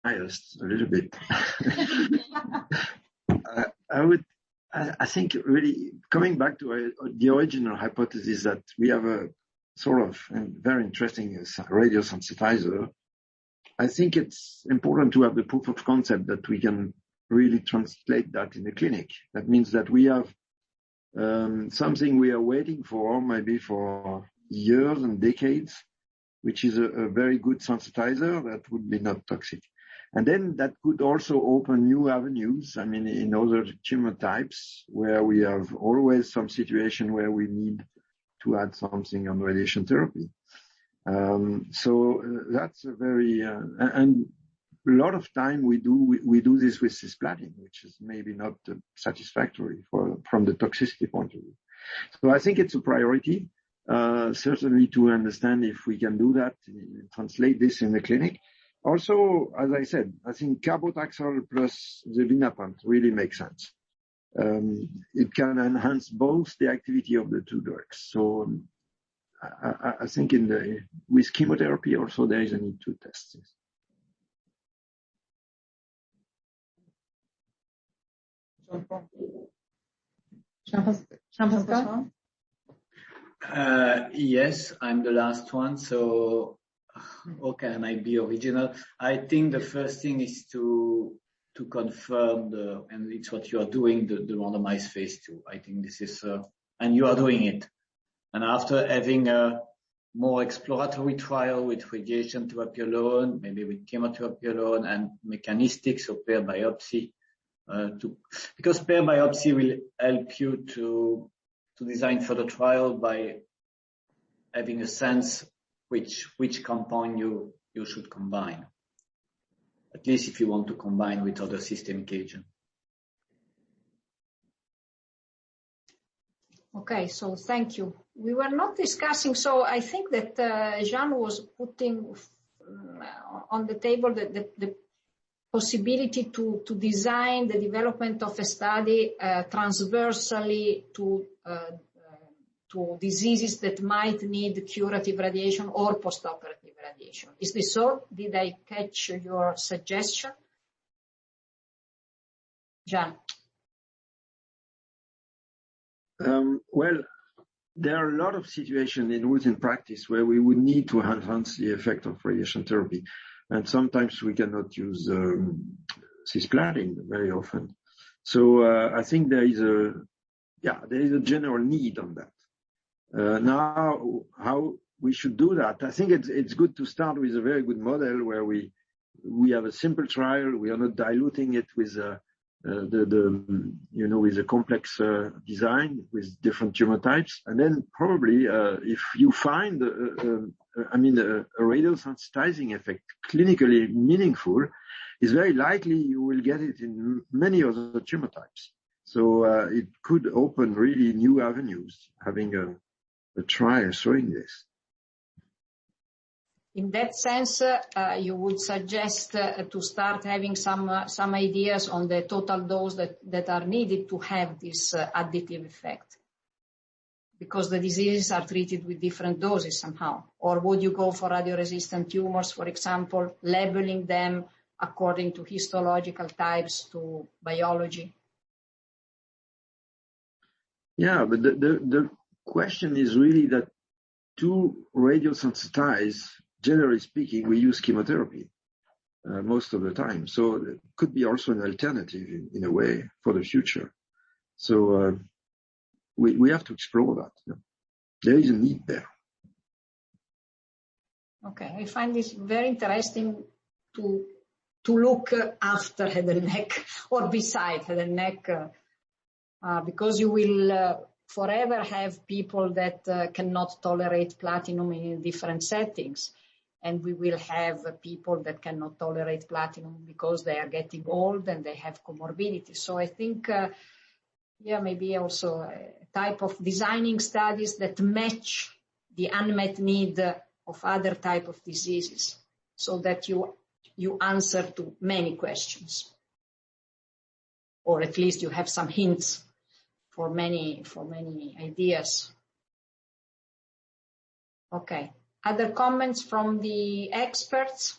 biased a little bit. I think really coming back to the original hypothesis that we have a sort of very interesting radiosensitizer. I think it's important to have the proof of concept that we can really translate that in the clinic. That means that we have something we are waiting for, maybe for years and decades, which is a very good sensitizer that would be not toxic. And then that could also open new avenues. I mean, in other tumor types where we have always some situation where we need to add something on radiation therapy. So that's a very, and a lot of time we do this with cisplatin, which is maybe not satisfactory from the toxicity point of view. So I think it's a priority, certainly to understand if we can do that, translate this in the clinic. Also, as I said, I think carbotaxol plus xevinapant really makes sense. It can enhance both the activity of the two drugs. So I think with chemotherapy also there is a need to test this. Jean-Pascal? Yes, I'm the last one, so how can I be original? I think the first thing is to confirm and it's what you are doing, the randomized phase 2. I think this is, and you are doing it. And after having a more exploratory trial with radiation therapy alone, maybe with chemotherapy alone and mechanistic, so pair biopsy, because pair biopsy will help you to design further trial by having a sense which compound you should combine. At least if you want to combine with other systemic agent. Okay, so thank you. We were not discussing, so I think that Jean was putting on the table the possibility to design the development of a study transversally to diseases that might need curative radiation or postoperative radiation. Is this so? Did I catch your suggestion? Jean? Well, there are a lot of situations in routine practice where we would need to enhance the effect of radiation therapy. And sometimes we cannot use cisplatin very often. So I think there is a general need on that. Now, how we should do that? I think it's good to start with a very good model where we have a simple trial. We are not diluting it with with a complex design with different tumor types. And then probably if you find a radiosensitizing effect clinically meaningful, it's very likely you will get it in many other tumor types. So it could open really new avenues, having a trial showing this. In that sense, you would suggest to start having some ideas on the total dose that are needed to have this additive effect, because the diseases are treated with different doses somehow. Or would you go for radioresistant tumors, for example, labeling them according to histological types, to biology? Yeah, but the question is really that to radiosensitize, generally speaking, we use chemotherapy most of the time. So it could be also an alternative in a way for the future. So we have to explore that. Yeah. There is a need there. Okay, I find this very interesting to look after head and neck or beside head and neck, because you will forever have people that cannot tolerate platinum in different settings. And we will have people that cannot tolerate platinum because they are getting old and they have comorbidities. So I think, maybe also a type of designing studies that match the unmet need of other type of diseases, so that you answer to many questions, or at least you have some hints for many ideas. Okay. Other comments from the experts?